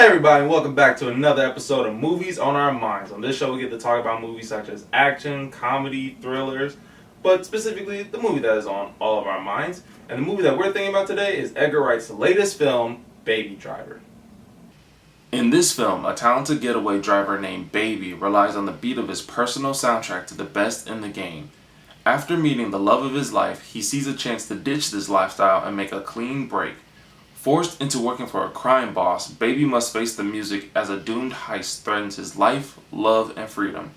Hey everybody, and welcome back to another episode of Movies on Our Minds. On this show we get to talk about movies such as action, comedy, thrillers, but specifically the movie that is on all of our minds. And the movie that we're thinking about today is Edgar Wright's latest film, Baby Driver. In this film, a talented getaway driver named Baby relies on the beat of his personal soundtrack to the best in the game. After meeting the love of his life, he sees a chance to ditch this lifestyle and make a clean break. Forced into working for a crime boss, Baby must face the music as a doomed heist threatens his life, love, and freedom.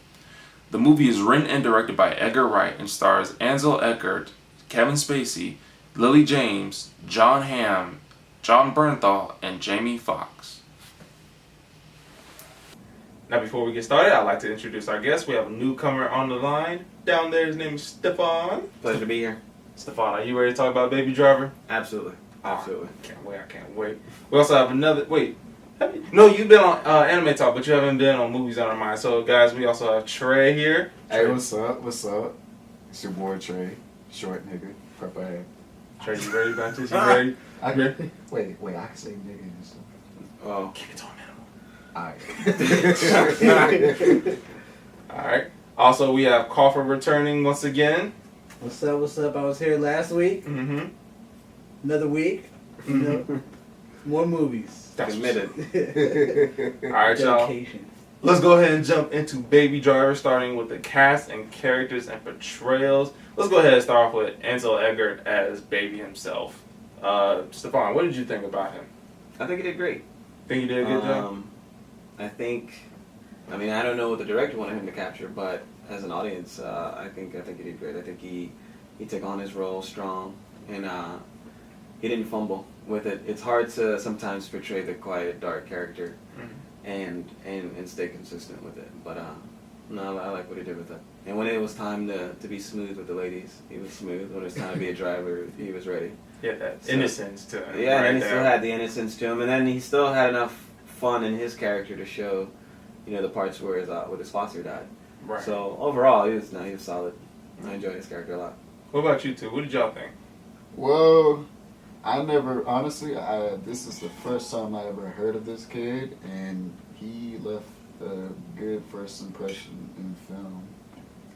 The movie is written and directed by Edgar Wright and stars Ansel Elgort, Kevin Spacey, Lily James, John Hamm, John Bernthal, and Jamie Foxx. Now before we get started, I'd like to introduce our guest. We have a newcomer on the line. Down there, his name is Stephon. Pleasure to be here. Stephon, are you ready to talk about Baby Driver? Absolutely. Absolutely. I can't wait. We also have another, no, you've been on Anime Talk, but you haven't been on Movies on Our Mind. So guys, we also have Trey here. Hey, what's up? It's your boy Trey, short nigga, purple hair. Trey, you ready, Baptist? You ready? Wait, I can say nigga and stuff. Oh. Keep it to a minimum. Alright. Alright. Also, we have Khafre returning once again. What's up? I was here last week. Mm-hmm. Another week. More movies. That's admitted. Alright, y'all. Dedication. Let's go ahead and jump into Baby Driver, starting with the cast and characters and portrayals. Let's go ahead and start off with Ansel Elgort as Baby himself. Stephon, what did you think about him? I think he did great. Think he did a good job? I don't know what the director wanted him to capture, but as an audience, I think he did great. I think he took on his role strong, and he didn't fumble with it. It's hard to sometimes portray the quiet, dark character and stay consistent with it. But no, I like what he did with it. And when it was time to be smooth with the ladies, he was smooth. When it was time to be a driver, he was ready. Yeah, that innocence to him. Yeah, right and he there. still had the innocence to him, and then he still had enough fun in his character to show, the parts where his foster died. Right. So overall, he was solid. I enjoyed his character a lot. What about you two? What did y'all think? Well, this is the first time I ever heard of this kid, and he left a good first impression in film.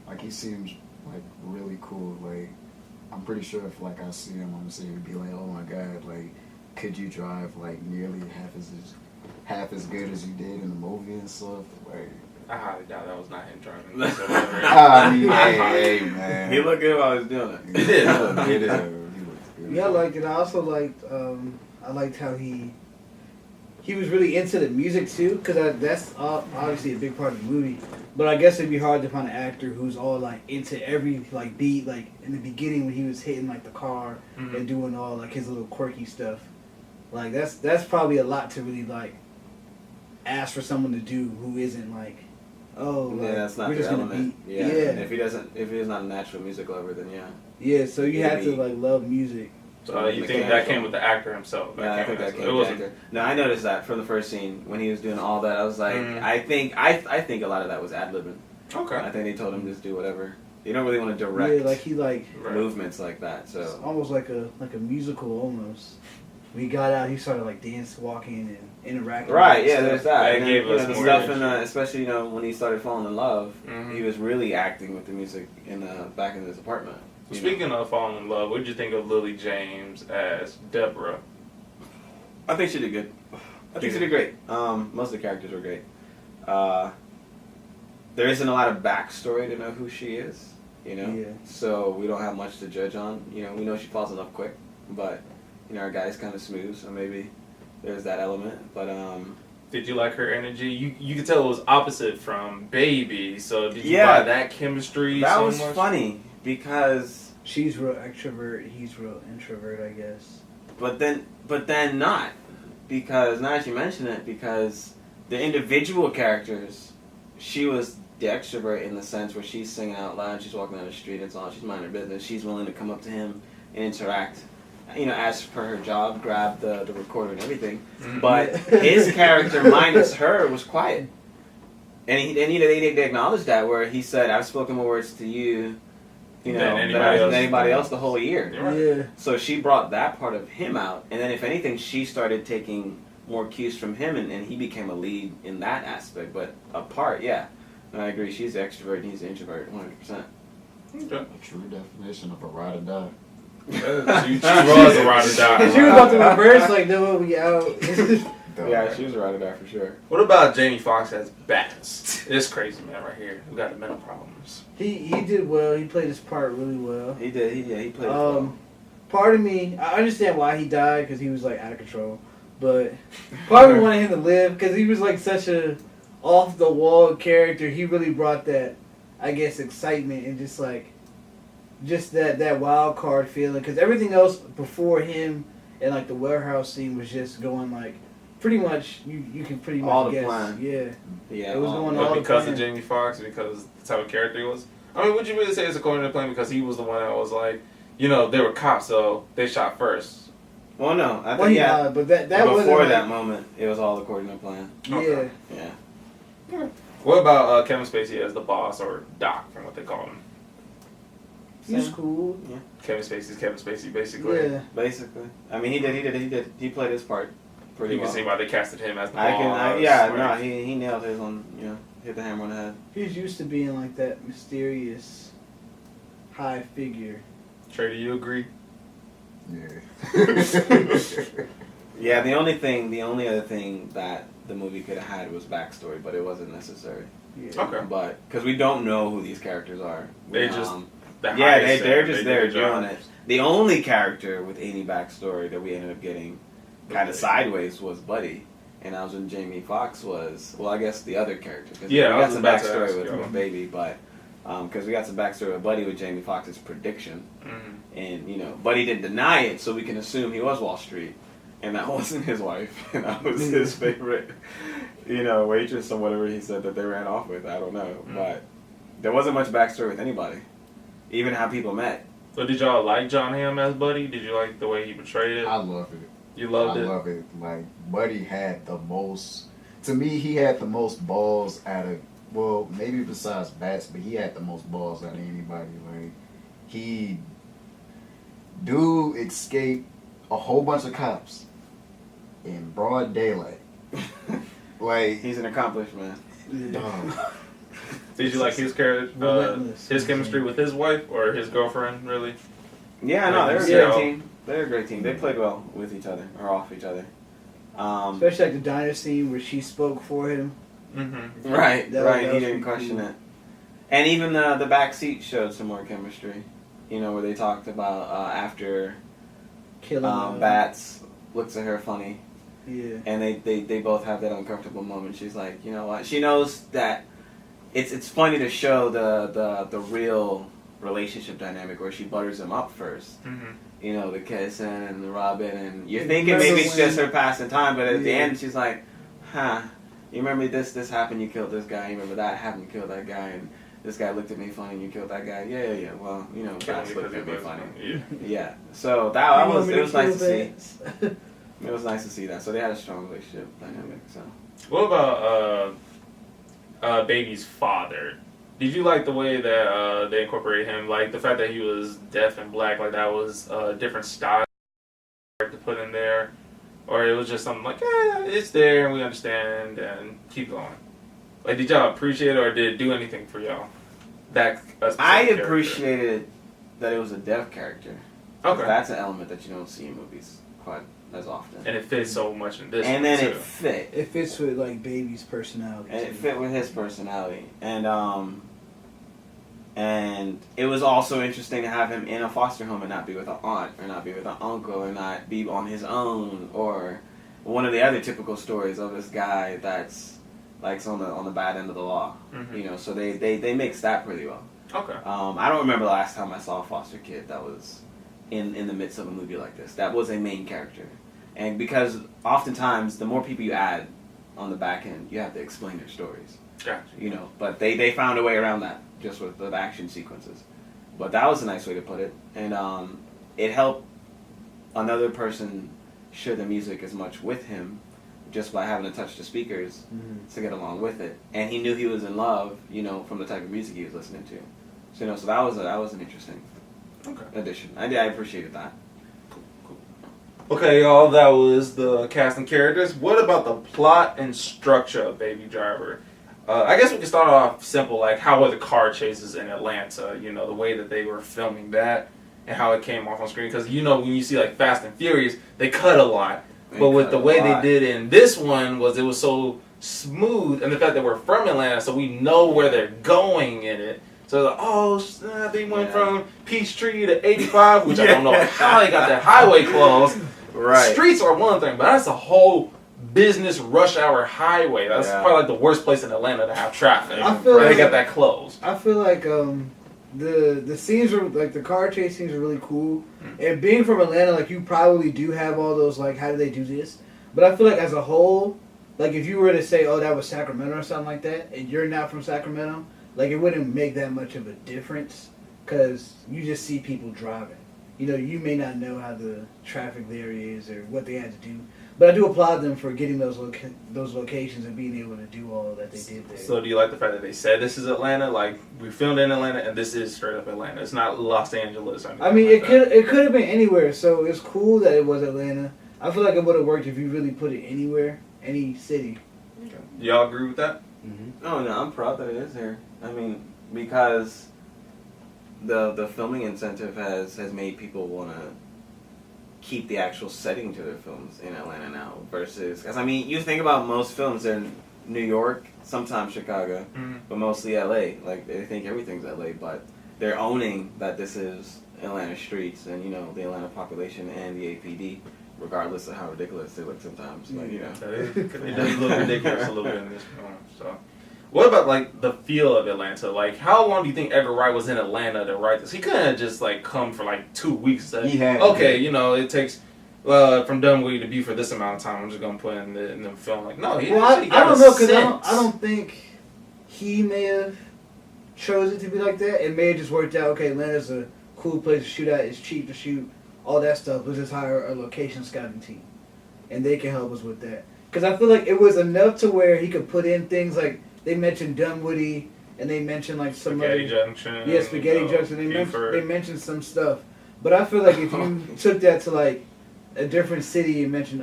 Like, he seems, like, really cool. Like, I'm pretty sure if, like, I see him, I'm gonna see him and be like, oh my god, like, could you drive, like, nearly half as good as you did in the movie and stuff? Like, I highly doubt that was not him driving. I mean, hey, man. He looked good while he was doing it. He did. He looked good. Yeah, I liked it. I also liked. I liked how he was really into the music too, because that's obviously a big part of the movie. But I guess it'd be hard to find an actor who's all like into every like beat. Like in the beginning when he was hitting like the car and doing all like his little quirky stuff. Like that's probably a lot to really like ask for someone to do who isn't like. Oh, like, that's not we're their just gonna element. be, Yeah. If he's not a natural music lover, then yeah. Yeah, so you have to like love music. So you think that came with the actor himself? Yeah, I think that came with the actor. No, I noticed that from the first scene when he was doing all that. I was like, I think a lot of that was ad-libbing. Okay. I think they told him just do whatever. You don't really want to direct. Yeah, like he like movements like that. So it's almost like a musical almost. When he got out, he started like walking and interacting. Right, yeah, there's that. That gave us the more stuff energy. especially when he started falling in love, he was really acting with the music back in his apartment. Speaking of falling in love, what did you think of Lily James as Deborah? I think she did good. I think she did great. Most of the characters were great. There isn't a lot of backstory to know who she is, Yeah. So we don't have much to judge on. We know she falls in love quick, but our guy's kind of smooth, so maybe there's that element. But did you like her energy? You could tell it was opposite from Baby. So did you buy that chemistry? That so was much? Funny because she's real extrovert, he's real introvert, I guess. But then not, because now that you mention it, because the individual characters, she was the extrovert in the sense where she's singing out loud, she's walking down the street, it's all she's minding her business. She's willing to come up to him and interact. As per her job, grab the recorder and everything. But his character, minus her, was quiet. And they acknowledged that, where he said, I've spoken more words to you, than anybody else the whole year. Yeah. So she brought that part of him out. And then if anything, she started taking more cues from him, and he became a lead in that aspect. But apart, yeah, and I agree. She's the extrovert, and he's the introvert, 100%. Okay. A true definition of a ride or die. She was a ride or die. She was about to reverse, like, no, we out. Yeah, she was a ride or die for sure. What about Jamie Foxx as Bats? This crazy man right here who got the mental problems. He did well. He played his part really well. He did. He played it well. Part of me, I understand why he died because he was like out of control, but part of me wanted him to live because he was like such a off the wall character. He really brought that, I guess, excitement and just that wild card feeling. Because everything else before him and like the warehouse scene was just going like pretty much you can pretty much all the guess. plan. Yeah, it was going all But because the of plan. Jamie Foxx, because the type of character he was. I mean, would you really say it's according to the plan because he was the one that was like, you know, they were cops, so they shot first. Well, no, I think Well, yeah, but that wasn't before like, that moment, it was all according to plan. Yeah. Okay. Yeah. What about Kevin Spacey as the boss or Doc, from what they call him? He was cool. Kevin Spacey, basically. Yeah. Basically, I mean, he played his part pretty You well. can see why they casted him as the I boss. can, yeah, no, he nailed his on, hit the hammer on the head. He's used to being like that mysterious high figure. Trey, do you agree? Yeah. Yeah, the only other thing that the movie could have had was backstory, but it wasn't necessary. Yeah. Okay. But because we don't know who these characters are, They just they're just there doing it. The only character with any backstory that we ended up getting kind of sideways was Buddy, and that was when Jamie Foxx was. Well, I guess the other character. Cause Yeah, we I got was some about to backstory ask with you. Baby, but because we got some backstory with Buddy with Jamie Foxx's prediction, and Buddy didn't deny it, so we can assume he was Wall Street, and that wasn't his wife, and that was his favorite, waitress or whatever he said that they ran off with. I don't know, but there wasn't much backstory with anybody, even how people met. So did y'all like John Hamm as Buddy? Did you like the way he portrayed it? I love it. You loved it? I love it. Like, Buddy had the most... To me, he had the most balls out of... Well, maybe besides Bats, but he had the most balls out of anybody. Like, Dude escaped a whole bunch of cops in broad daylight. Like... He's an accomplished man. Dumb. Did you like his character, Relentless. his chemistry with his wife or his girlfriend, really? Yeah, no, they're a Yeah. great team. They're a great team. They played well with each other, or off each other. Especially like the diner scene where she spoke for him. Mm-hmm. Right, That right. He was didn't pretty question cool. it. And even the back seat showed some more chemistry. Where they talked about after Killing Bats looks at her funny, Yeah. and they both have that uncomfortable moment. She's like, you know what? She knows that it's funny to show the real relationship dynamic where she butters him up first. Mm-hmm. The kissing and the rubbing, and you're You thinking remember maybe it's when- just her passing time, but at the Yeah. end she's like, huh, you remember this happened, you killed this guy, you remember that happened, you killed that guy, and this guy looked at me funny and you killed that guy. Yeah, well, Bats looked at me funny. Yeah. Yeah, so that You was, want me it was nice to see. kill It was nice to see that. So they had a strong relationship dynamic, so. What about Baby's father? Did you like the way that they incorporated him? Like the fact that he was deaf and black, like that was a different style to put in there? Or it was just something like, it's there and we understand and keep going? Like, did y'all appreciate it or did it do anything for y'all? That I specific appreciated that it was a deaf character. character. Okay. That's an element that you don't see in movies quite as often. And it fits so much in this And one, then too. it fit. It fits with like Baby's personality. And it too. fit with his personality. And it was also interesting to have him in a foster home and not be with an aunt or not be with an uncle or not be on his own or one of the other typical stories of this guy that's like on the bad end of the law. Mhm. So they mixed that pretty well. Okay. I don't remember the last time I saw a foster kid that was in the midst of a movie like this. That was a main character. And because oftentimes the more people you add on the back end, you have to explain their stories. Gotcha. But they found a way around that just with the action sequences. But that was a nice way to put it. And it helped another person share the music as much with him just by having to touch the speakers to get along with it. And he knew he was in love, from the type of music he was listening to. So that was an interesting Okay. addition. I appreciated that. Cool. Okay, y'all, that was the cast and characters. What about the plot and structure of Baby Driver? I guess we can start off simple, like how were the car chases in Atlanta? You know, the way that they were filming that and how it came off on screen. Because you know, when you see like Fast and Furious, they cut a lot. But with the way they did in this one was it was so smooth, and the fact that we're from Atlanta, so we know where they're going in it. So like, oh, they went from Peachtree to 85, which I don't know how they got that highway closed. Right. Streets are one thing, but that's a whole business rush hour highway. That's probably like the worst place in Atlanta to have traffic. I feel they like, got that closed. I feel like the scenes are like the car chase scenes are really cool. And being from Atlanta, like you probably do have all those like how do they do this? But I feel like as a whole, like if you were to say, oh, that was Sacramento or something like that, and you're not from Sacramento, like it wouldn't make that much of a difference because you just see people driving. You know, you may not know how the traffic there is or what they had to do, but I do applaud them for getting those locations and being able to do all that they did there. So do you like the fact that they said this is Atlanta? Like we filmed in Atlanta, and this is straight up Atlanta. It's not Los Angeles. Or I mean, like it could have been anywhere. So it's cool that it was Atlanta. I feel like it would have worked if you really put it anywhere, any city. Okay. Y'all agree with that? Mm-hmm. Oh no, I'm proud that it is here. I mean, because the filming incentive has made people want to keep the actual setting to their films in Atlanta now versus, because I mean, you think about most films in New York, sometimes Chicago, but mostly LA. Like they think everything's LA, but they're owning that this is Atlanta streets and you know the Atlanta population and the APD, regardless of how ridiculous they look sometimes. Like you know, it does look ridiculous a little bit in this film. So, what about like the feel of Atlanta? Like, how long do you think Edgar Wright was in Atlanta to write this? He couldn't have just like come for like 2 weeks. He had okay, you know, it takes from Dunwoody to be for this amount of time. I'm just gonna put in the film. Like, no, he I got don't know because I don't think he may have chose it to be like that. It may have just worked out. Okay, Atlanta's a cool place to shoot at. It's cheap to shoot. All that stuff. Let's just hire a location scouting team, and they can help us with that. Because I feel like it was enough to where he could put in things like they mentioned Dunwoody, and they mentioned like some Spaghetti other Junction. yeah, Spaghetti Junction. They mentioned some stuff, but I feel like if you took that to like a different city and mentioned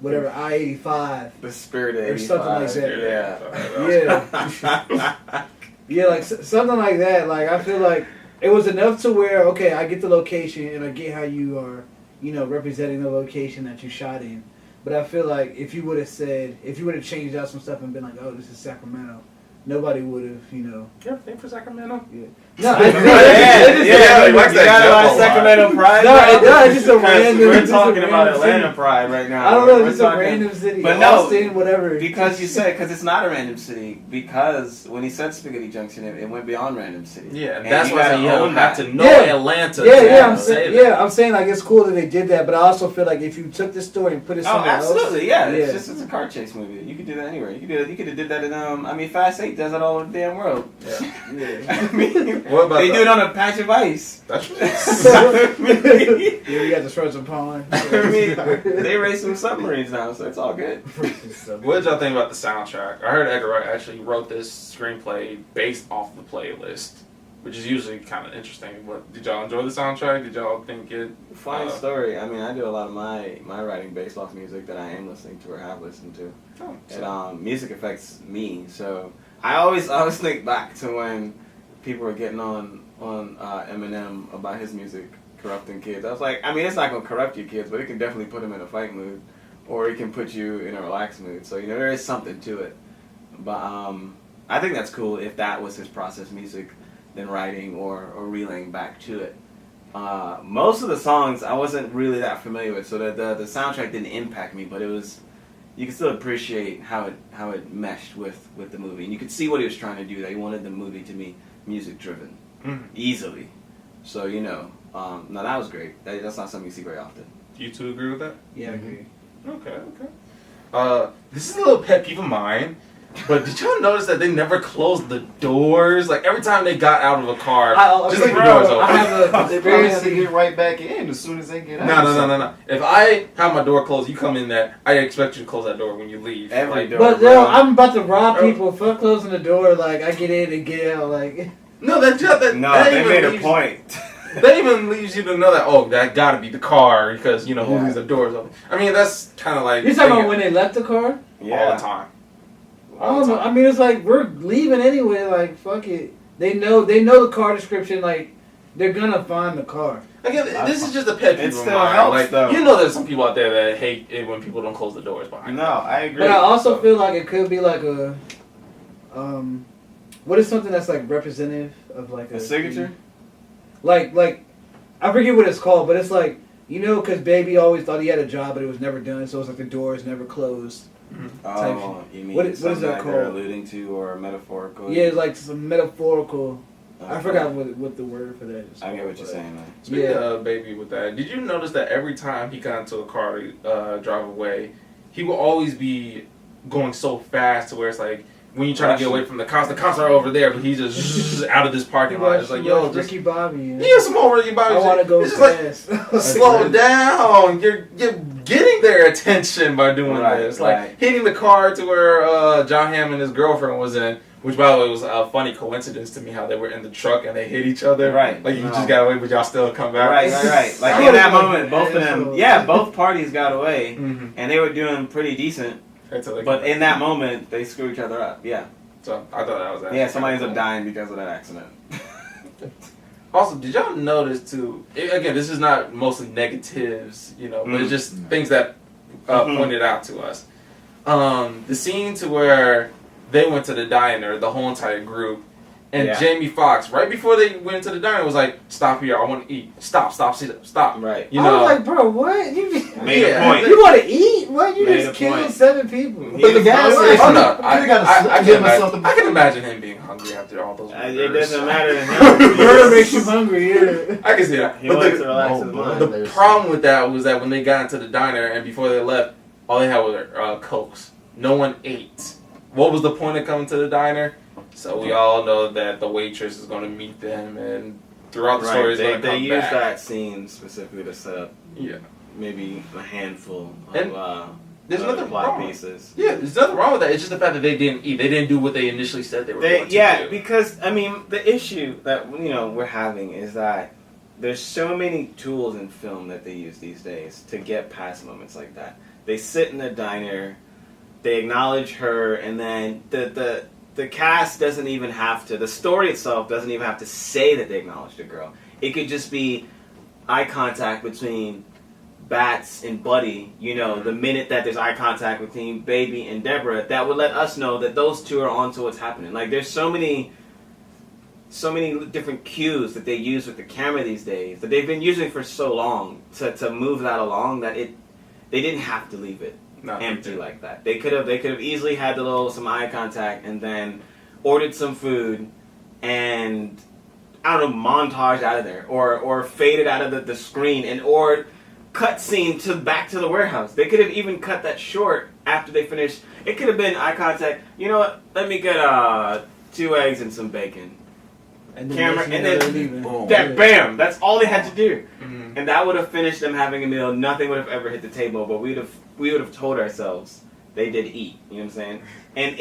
whatever I-85, the spirit of or something like 85, that. Yeah, yeah, like something like that. Like I feel like it was enough to where okay, I get the location and I get how you are, you know, representing the location that you shot in. But I feel like if you would have changed out some stuff and been like, oh, this is Sacramento, nobody would have, you know. You ever think for Sacramento? Yeah. No, he likes that got a lot of example a lot. Sacramento pride. No, it's just a random. We're talking about Atlanta pride right now. I don't know, We're it's just a random city. But no, Austin, whatever. Because it's not a random city. Because when he said Spaghetti Junction, it went beyond random city. Yeah, and that's why you don't have to know Yeah. Atlanta. I'm saying like it's cool that they did that, but I also feel like if you took this story and put it somewhere else. Absolutely, yeah. It's a car chase movie. You could do that anywhere. You could have did that in Fast 8 does that all over the damn world. Yeah. I mean, What about they do it on a patch of ice. That's Yeah, you got to stretch a pond. I mean, they race some submarines now, so it's all good. What did y'all think about the soundtrack? I heard Edgar Wright actually wrote this screenplay based off the playlist, which is usually kind of interesting. But did y'all enjoy the soundtrack? Did y'all think it? Funny story. I mean, I do a lot of my writing based off music that I am listening to or have listened to. And music affects me, so I always think back to when people were getting on Eminem about his music corrupting kids. I was like, I mean, it's not gonna corrupt your kids, but it can definitely put them in a fight mood, or it can put you in a relaxed mood. So you know, there is something to it. But I think that's cool if that was his process music, than writing or relaying back to it. Most of the songs I wasn't really that familiar with, so the soundtrack didn't impact me, but it was. You could still appreciate how it meshed with the movie, and you could see what he was trying to do. That he wanted the movie to be music driven, easily. So you know, now that was great. That's not something you see very often. Do you two agree with that? Yeah, I agree. Okay. This is a little pet peeve of mine, but did y'all notice that they never closed the doors? Like every time they got out of a car, just leave the doors open. I have a They probably have to get right back in as soon as they get out. No. If I have my door closed, you come in there, I expect you to close that door when you leave. Every door. But yo, I'm about to rob people. Fuck closing the door. Like I get in and get out. Like No, they made a point. They even leaves you to know that, that gotta be the car because, who leaves the doors open. I mean, that's kind of like... You're talking about when they left the car? Yeah. All the time. All the time. I mean, it's like, we're leaving anyway, like, fuck it. They know the car description, like, they're gonna find the car. Again, this is just a pet peeve It of still mine. helps, Like, though. there's some people out there that hate it when people don't close the doors behind No, them. I agree. But I also feel like it could be like a, what is something that's like representative of like a signature? Like, I forget what it's called, but it's like, because Baby always thought he had a job, but it was never done, so it's like the doors never closed. Oh, you mean what is something that they're called? alluding to or metaphorical? Yeah, it's like some metaphorical. Okay. I forgot what the word for that is. I get what you're saying, man. Speaking of Baby with that, did you notice that every time he got into a car to drive away, he will always be going so fast to where it's like, when you try to get away from the cops are over there, but he's just out of this parking lot. It's like, yo, just... Ricky Bobby. Yeah, some more Ricky Bobby. I want to go it's fast. Like, slow down. You're getting their attention by doing this. Like, hitting the car to where John Hamm and his girlfriend was in. Which, by the way, was a funny coincidence to me how they were in the truck and they hit each other. Right. Like, you just got away, but y'all still come back. Right. Like, in that moment, both of them, both parties got away, and they were doing pretty decent. But in that moment, they screw each other up. Yeah. So, I thought that was actually... Yeah, somebody ends up dying because of that accident. Also, did y'all notice, too... Again, this is not mostly negatives, but it's just things that pointed out to us. The scene to where... They went to the diner, the whole entire group, and Jamie Foxx, right before they went into the diner, was like, "Stop here, I want to eat. Stop. Right. I was like, bro, what? Made a point. You want to eat? What? You Made just killed point. 7 people. But the gas station. Oh no, I can can imagine him being hungry after all those. It doesn't matter to him. Murder makes you hungry. Yeah. I can see that. He But wants to relax his mind. the problem with that was that when they got into the diner and before they left, all they had were Cokes. No one ate. What was the point of coming to the diner? So we all know that the waitress is going to meet them, and throughout the story, they used that scene specifically to set up maybe a handful of there's nothing plot wrong. pieces. Yeah, there's nothing wrong with that. It's just the fact that they didn't eat. They didn't do what they initially said they were going to do. Yeah, because I mean, the issue that we're having is that there's so many tools in film that they use these days to get past moments like that. They sit in the diner. They acknowledge her, and then the cast doesn't even have to. The story itself doesn't even have to say that they acknowledge the girl. It could just be eye contact between Bats and Buddy. The minute that there's eye contact between Baby and Deborah, that would let us know that those two are onto what's happening. Like, there's so many different cues that they use with the camera these days that they've been using for so long to move that along that they didn't have to leave it empty like that. They could have easily had some eye contact and then ordered some food and montaged out of there or faded out of the screen or cut scene back to the warehouse. They could have even cut that short after they finished. It could have been eye contact. You know what? Let me get 2 eggs and some bacon. And then Camera and then boom. bam. That's all they had to do. Mm-hmm. And that would have finished them having a meal. Nothing would have ever hit the table, but we would have told ourselves they did eat. You know what I'm saying? And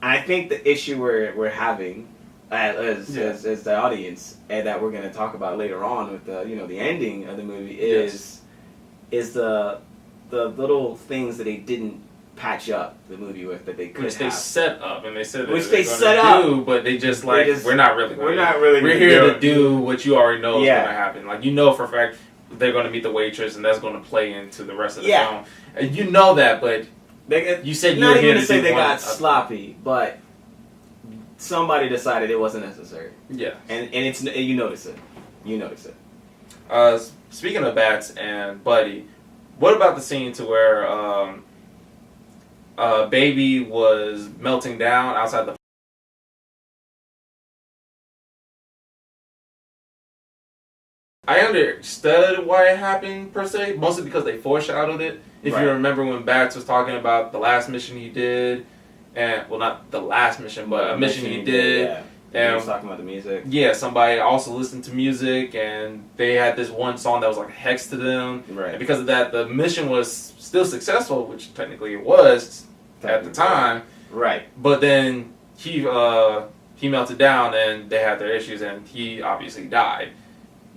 I think the issue we're having as the audience, and that we're going to talk about later on with the ending of the movie is the little things that they didn't patch up the movie with that they could Which they set up, and they said that Which they're they gonna set up. do, but they just we're not really We're here to do what you already know is Yeah. going to happen. Like, for a fact they're going to meet the waitress, and that's going to play into the rest of the film. And you know that, but you said you were here to say do they one- got sloppy, but somebody decided it wasn't necessary. Yeah. And it's you notice it. You notice it. Speaking of Bats and Buddy, what about the scene to where Baby was melting down outside the... I understood why it happened, per se, mostly because they foreshadowed it. If you remember when Bats was talking about the last mission he did, and, well, not the last mission, but a mission he did. Yeah. And He was talking about the music. yeah, somebody also listened to music, and they had this one song that was like a hex to them. Right. And because of that, the mission was still successful, which technically it was at the time. Right. But then he melted down, and they had their issues, and he obviously died.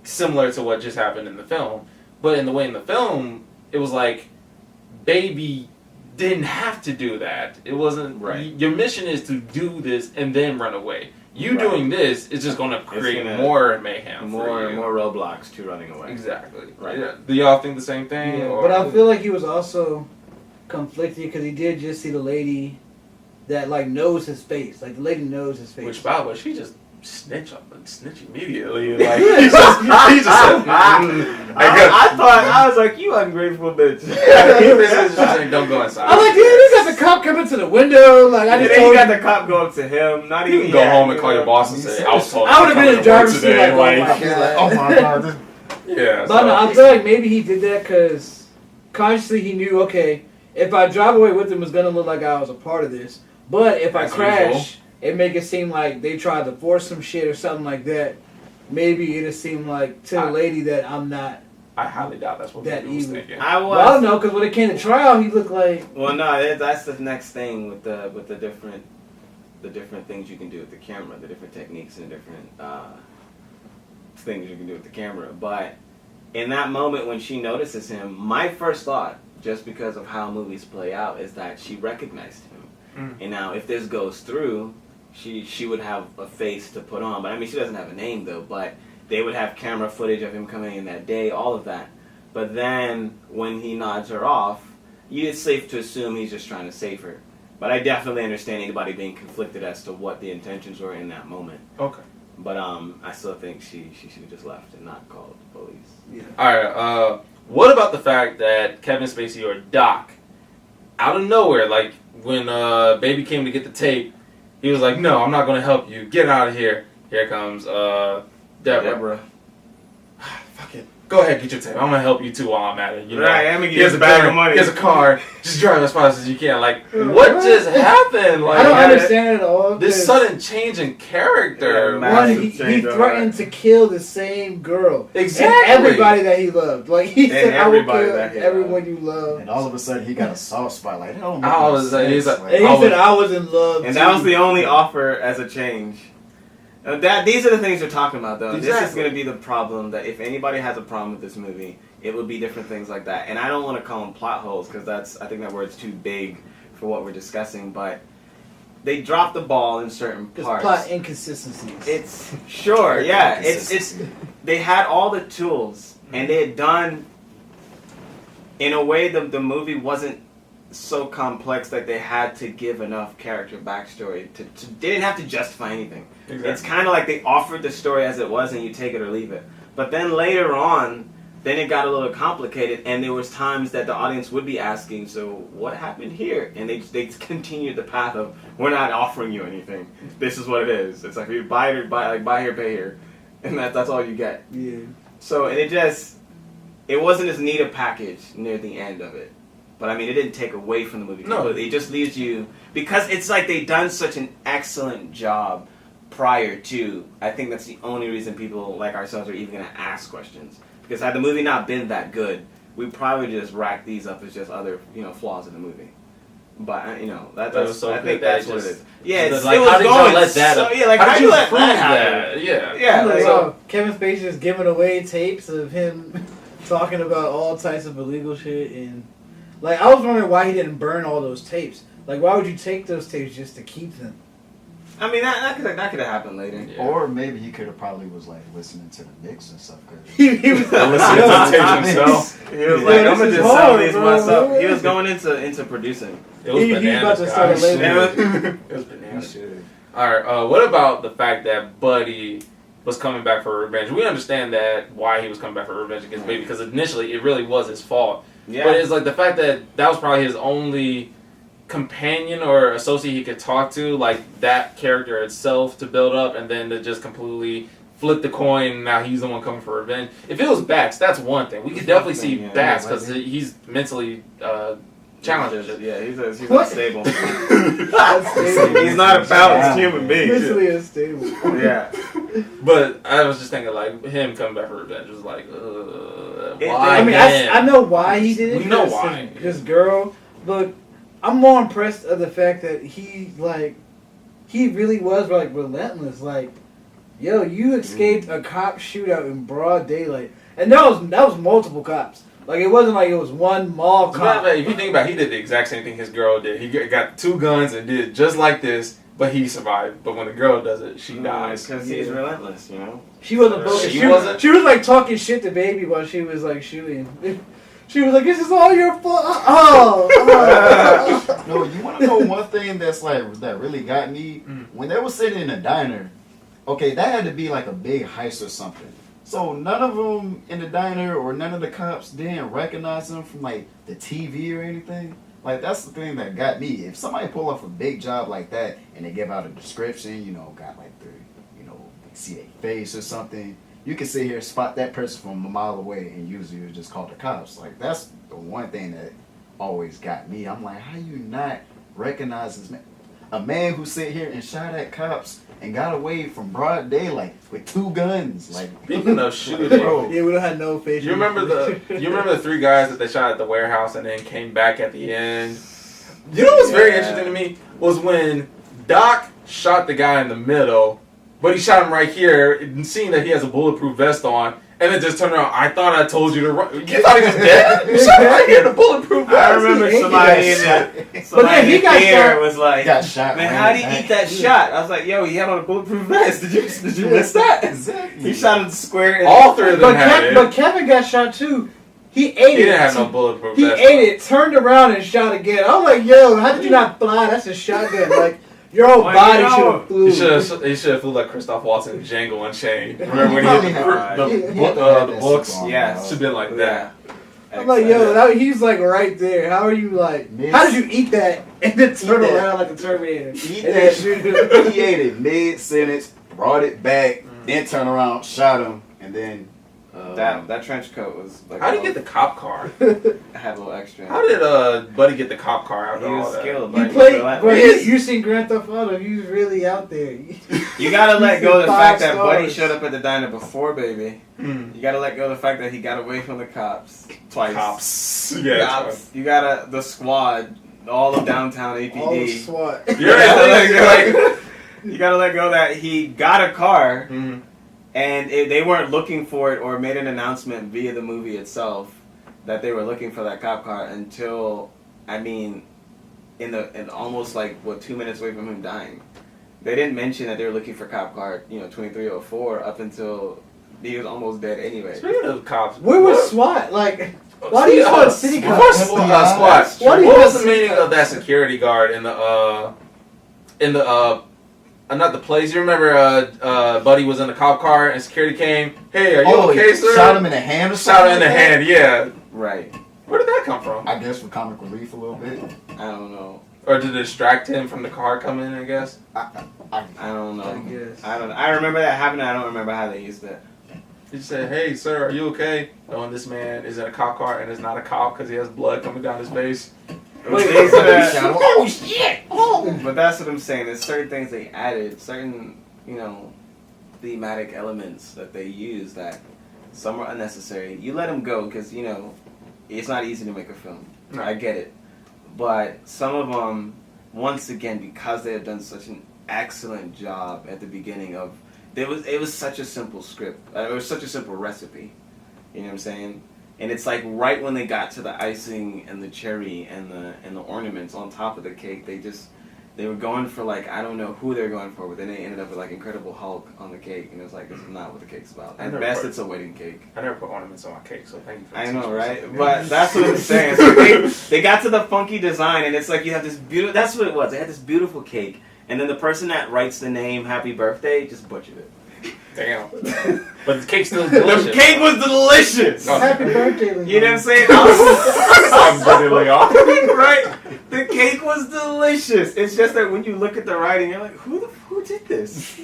similar to what just happened in the film. But in the film, it was like, baby didn't have to do that. It wasn't, your mission is to do this and then run away. You doing this is just going to create more mayhem more for you. more roadblocks to running away. Exactly. Right. Yeah. Do y'all think the same thing? Yeah, or? but I feel like he was also conflicted because he did just see the lady that like knows his face. Like the lady knows his face. Which, by the way, she just snitch immediately. Like he just said, I was like, you ungrateful bitch. Just like, don't go inside. I'm like, dude, you got the cop coming to the window. Like I just then told you got the cop go up to him. Not you even can go home and call your boss and say, I was told. I would have been in the driver's seat today. like, Oh my god. Yeah. But no, I feel like maybe he did that because consciously he knew, okay, if I drive away with him, it's gonna look like I was a part of this. But if I crash, it make it seem like they tried to force some shit or something like that. Maybe it'll seem like to the lady that I'm not. I highly doubt that's what that people was evil. thinking. I Well, I don't know because when it came to trial, he looked like. Well, no, that's the next thing with the different things you can do with the camera, the different techniques and different things you can do with the camera. But in that moment when she notices him, my first thought, just because of how movies play out, is that she recognized him. And now, if this goes through, she would have a face to put on. But I mean, she doesn't have a name though. But they would have camera footage of him coming in that day, all of that. But then when he nods her off, it's safe to assume he's just trying to save her. But I definitely understand anybody being conflicted as to what the intentions were in that moment. Okay. But I still think she should have just left and not called the police. Yeah. All right. What about the fact that Kevin Spacey or Doc, out of nowhere, like when Baby came to get the tape, he was like, "No, I'm not going to help you. Get out of here." Here comes Deborah. Fuck it. Go ahead, get your tape. I'm gonna help you too while I'm at it. You know, Right, I'm gonna he has get a bag of money. He has a car. Just drive as fast as you can. Like, what just happened? Like, I don't understand it at all. This sudden change in character. Yeah, One, massive he change of threatened to kill the same girl. Exactly. And everybody that he loved. Like, he said, I will everybody kill that he everyone you love. And all of a sudden, he got a soft spot. Like, oh, I was like, he's like, And he said, I was in love And too. that was the only offer as a change. These are the things we're talking about, though. Exactly. This is going to be the problem, that if anybody has a problem with this movie, it would be different things like that. And I don't want to call them plot holes, because I think that word's too big for what we're discussing, but they dropped the ball in certain parts. Plot inconsistencies. It's sure, yeah. It's they had all the tools, and they had done in a way the movie wasn't so complex that they had to give enough character backstory to they didn't have to justify anything. Exactly. It's kind of like they offered the story as it was, and you take it or leave it. But then later on, then it got a little complicated, and there was times that the audience would be asking, so what happened here? And they continued the path of, we're not offering you anything. This is what it is. It's like, you buy here, pay here. And that's all you get. Yeah. So, and it wasn't as neat a package near the end of it. But I mean, it didn't take away from the movie completely. It just leaves you, because it's like they've done such an excellent job prior to. I think that's the only reason people like ourselves are even going to ask questions. Because had the movie not been that good, we'd probably just rack these up as just other flaws in the movie. But I think that's what it is. Yeah, it's like, it was how did going y'all let that? so, yeah, like how did you let that happen? Yeah. Like, So Kevin Spacey just giving away tapes of him talking about all types of illegal shit, and like I was wondering why he didn't burn all those tapes. Like, why would you take those tapes just to keep them? I mean, that could have happened later. Yeah. Or maybe he could have probably was like listening to the mix and stuff. He was Listening to the tapes himself. He was Yeah, like, this I'm gonna is just sell hard, these bro. myself. He was going into producing. It was He's about bananas, to start a guys. label. It was bananas. Shit. Alright, what about the fact that Buddy was coming back for revenge? We understand that why he was coming back for revenge against Baby, because initially it really was his fault. Yeah. But it's like the fact that was probably his only companion or associate he could talk to, like that character itself to build up, and then to just completely flip the coin, and now he's the one coming for revenge. If it was Bax, that's one thing. We could definitely see Bax, because he's mentally challenged. Yeah, he's What? unstable. Unstable. He's not a balanced human being. Mentally unstable. Yeah. But I was just thinking, like, him coming back for revenge was like, why I mean, him? I know why he did it. We know 'cause why. His girl, but I'm more impressed of the fact that he really was like relentless. Like Yo, you escaped a cop shootout in broad daylight, and that was multiple cops. Like, it wasn't like it was one mall cop. If you think about it, he did the exact same thing his girl did. He got 2 guns and did it just like this, but he survived. But when the girl does it, she dies. Because he's relentless, you know? She wasn't focused. She wasn't? She was like talking shit to Baby while she was like shooting. She was like, "This is all your fault." Oh. No, you want to know one thing that's like that really got me? When they were sitting in a diner, okay, that had to be like a big heist or something. So none of them in the diner or none of the cops didn't recognize them from like the TV or anything. Like, that's the thing that got me. If somebody pull off a big job like that and they give out a description, you know, got like the, you know, they see their face or something, you can sit here, spot that person from a mile away, and usually you just call the cops. Like, that's the one thing that always got me. I'm like, how you not recognize this man? A man who sit here and shot at cops and got away from broad daylight with 2 guns. Like, Speaking of shooting, bro, Yeah, we don't have no face. you remember the 3 guys that they shot at the warehouse and then came back at the end? You know what's very interesting to me was when Doc shot the guy in the middle, but he shot him right here, and seeing that he has a bulletproof vest on, and then just turned around. I thought I told you to run. You thought he was dead? You shot him right here in the bulletproof vest. I remember somebody in the theater was like, got shot. "Man, how did he eat that shot?" I was like, "Yo, he had on a bulletproof vest. Did you miss that?" Exactly. He shot him square in All 3 of them had it. But Kevin got shot too. He ate it. He didn't have no bulletproof He vest. ate it, turned around, and shot again. I was like, "Yo, how did you not fly? That's a shotgun. Like, your whole Well, body you know, should have flew." He should have flew like Christoph Waltz in Django Unchained. Remember when he hit the books? Yes. Should have been like that. I'm like, yo, he's like right there. How are you like? How did you eat that and then turn around like a Terminator? Eat And that then shoot him? He ate it mid-sentence, brought it back, then turned around, shot him, and then... that trench coat was like. How did he get the cop car? Had a little extra. How did Buddy get the cop car He after all was that? skilled, You but played, like, bro. You seen Grand Theft Auto? He's really out there. you gotta let go of the 5 fact that stars. Buddy showed up at the diner before Baby. You gotta let go of the fact that he got away from the cops twice. Cops. Yeah. Cops. You gotta the squad, all of downtown APD. All the SWAT. You're right. You gotta let go that he got a car. Mhm. And they weren't looking for it or made an announcement via the movie itself that they were looking for that cop car until, I mean, in almost like 2 minutes away from him dying. They didn't mention that they were looking for cop car, 2304 up until he was almost dead anyway. Speaking of cops, Where was SWAT? Like, why do you call it city cops? Squad. Why do you What call was the city meaning cops? of that security guard in the not the place? You remember Buddy was in the cop car and security came. Hey, are you okay, sir? Shot him in the hand or something? Shot him in the hand. Yeah. Right. Where did that come from? I guess for comic relief a little bit. I don't know. Or to distract him from the car coming, I guess. I don't know. I guess. I remember that happening. I don't remember how they used it. He said, "Hey, sir, are you okay?" Knowing this man is in a cop car and is not a cop because he has blood coming down his face. Oh shit! Oh! But that's what I'm saying. There's certain things they added, certain, thematic elements that they use that some are unnecessary. You let them go because, it's not easy to make a film. No. I get it. But some of them, once again, because they have done such an excellent job at the beginning of, it was such a simple script. It was such a simple recipe. You know what I'm saying? And it's like right when they got to the icing and the cherry and the ornaments on top of the cake, they were going for like, I don't know who they were going for, but then they ended up with like Incredible Hulk on the cake, and it was like, this is not what the cake's about. At best, it's a wedding cake. I never put ornaments on my cake, so thank you for I know, teaching me right? something. But that's what I'm saying. So they got to the funky design, and it's like you have this beautiful. That's what it was. They had this beautiful cake, and then the person that writes the name "Happy Birthday" just butchered it. Damn. But the cake's still delicious. The cake was delicious. Oh. Happy birthday, Leon. You know what I'm saying? I'm really off. Right? The cake was delicious. It's just that when you look at the writing, you're like, who did this?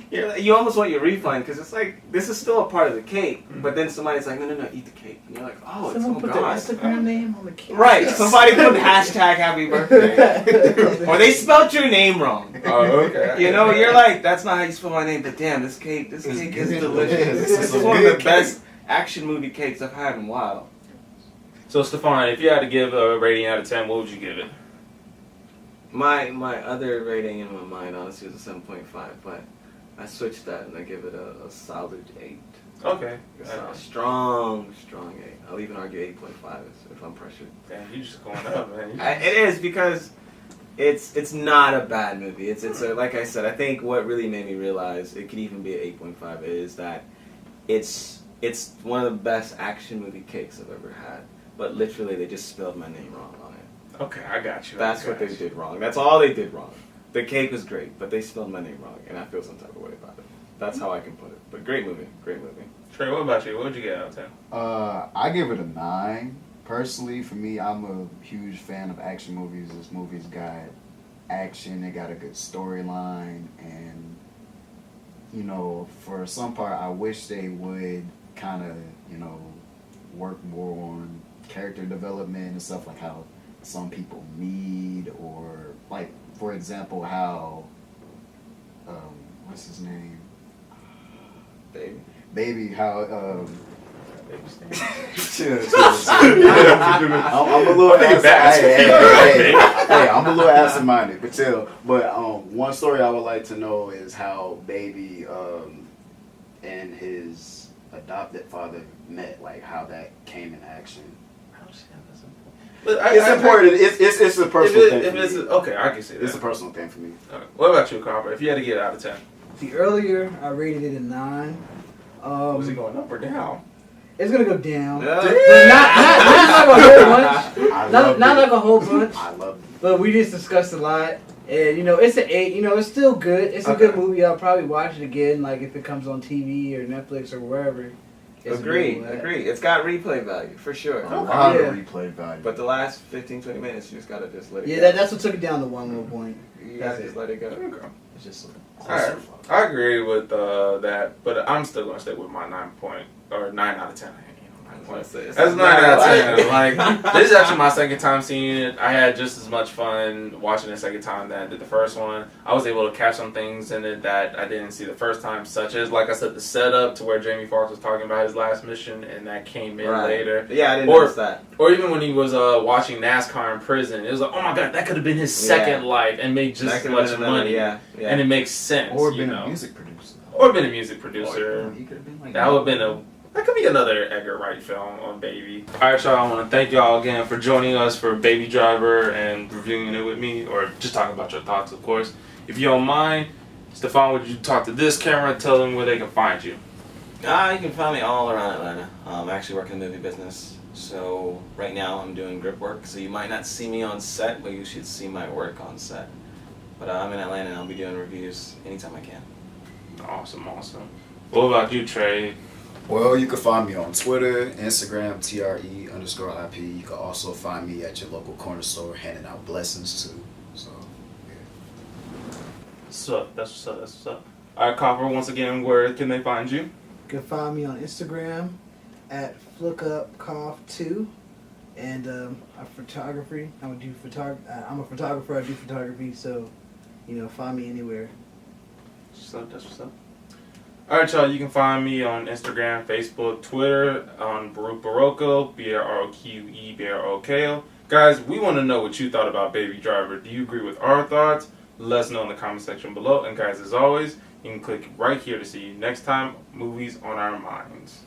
You almost want your refund because it's like, this is still a part of the cake, but then somebody's like, no, eat the cake. And you're like, oh, Someone it's put gone. their Instagram name on the cake. Right, somebody put hashtag happy birthday. Or they spelled your name wrong. Oh, okay. You're like, that's not how you spell my name, but damn, this cake is good. delicious. This This is is a one of good the best action movie cakes I've had in a while. So, Stephon, if you had to give a rating out of 10, what would you give it? My other rating in my mind, honestly, was a 7.5, but I switched that and I give it a solid 8. Okay. A strong 8. I'll even argue 8.5 if I'm pressured. Damn, you just going up, man. It is because it's not a bad movie. It's like I said, I think what really made me realize it could even be an 8.5 is that it's one of the best action movie cakes I've ever had. But literally, they just spelled my name wrong on it. Okay, I got you. That's what they did wrong. That's all they did wrong. The cake was great, but they spelled my name wrong, and I feel some type of way about it. That's how I can put it. But great movie. Trey, what about you? What would you get out of 10? I give it a 9. Personally, for me, I'm a huge fan of action movies. This movie's got action, it got a good storyline, and, you know, for some part, I wish they would kind of, you know, work more on character development and stuff, like how some people meet, or, like, for example, how, what's his name? Baby, how, chill. I'm a little I'm a little absent-minded, but chill. But one story I would like to know is how Baby and his adopted father met, like how that came in action. But It's important. It's a personal thing. Okay, I can see that. It's a personal thing for me. Right. What about you, Khafre? If you had to get it out of 10, See, earlier I rated it a 9. was it going up or down? It's gonna go down. Yeah. But not like a whole bunch. I Not loved like it. a whole bunch. I love it. But we just discussed a lot. And, you know, it's an 8. You know, it's still good. It's a good movie. I'll probably watch it again, like if it comes on TV or Netflix or wherever. Agree. It's got replay value, for sure. A lot Yeah. of replay value. But the last 15-20 minutes, you just gotta just let it go. Yeah, that's what took it down to one little point. You gotta just let it go. Okay. It's just Alright, I agree with that, but I'm still gonna stay with my 9 out of 10. That's 9 out of 10. Like, this is actually my second time seeing it. I had just as much fun watching it the second time that I did the first one. I was able to catch some things in it that I didn't see the first time, such as, like I said, the setup to where Jamie Foxx was talking about his last mission, and that came in later. Yeah, I didn't notice that. Or even when he was watching NASCAR in prison, it was like, oh my god, that could have been his second life and made just as much money. Yeah. And it makes sense. Or been a music producer. Or been a music producer. He could have been like That would have been that could be another Edgar Wright film on Baby. Alright, y'all, I want to thank y'all again for joining us for Baby Driver and reviewing it with me, or just talking about your thoughts, of course. If you don't mind, Stephon, would you talk to this camera and tell them where they can find you? You can find me all around Atlanta. I actually work in the movie business. So right now I'm doing grip work, so you might not see me on set, but you should see my work on set. But I'm in Atlanta and I'll be doing reviews anytime I can. Awesome. What about you, Trey? Well, you can find me on Twitter, Instagram, TRE_IP. You can also find me at your local corner store handing out blessings too. So, yeah. That's what's up. Alright, Khafre, once again, where can they find you? You can find me on Instagram at FlookUpCoff2. And photography. I'm a photographer. I do photography. So, you know, find me anywhere. That's what's up. Alright, y'all, you can find me on Instagram, Facebook, Twitter, on Baroque Barocco, BROQE, BROKO. Guys, we want to know what you thought about Baby Driver. Do you agree with our thoughts? Let us know in the comment section below. And guys, as always, you can click right here to see you next time, Movies on Our Minds.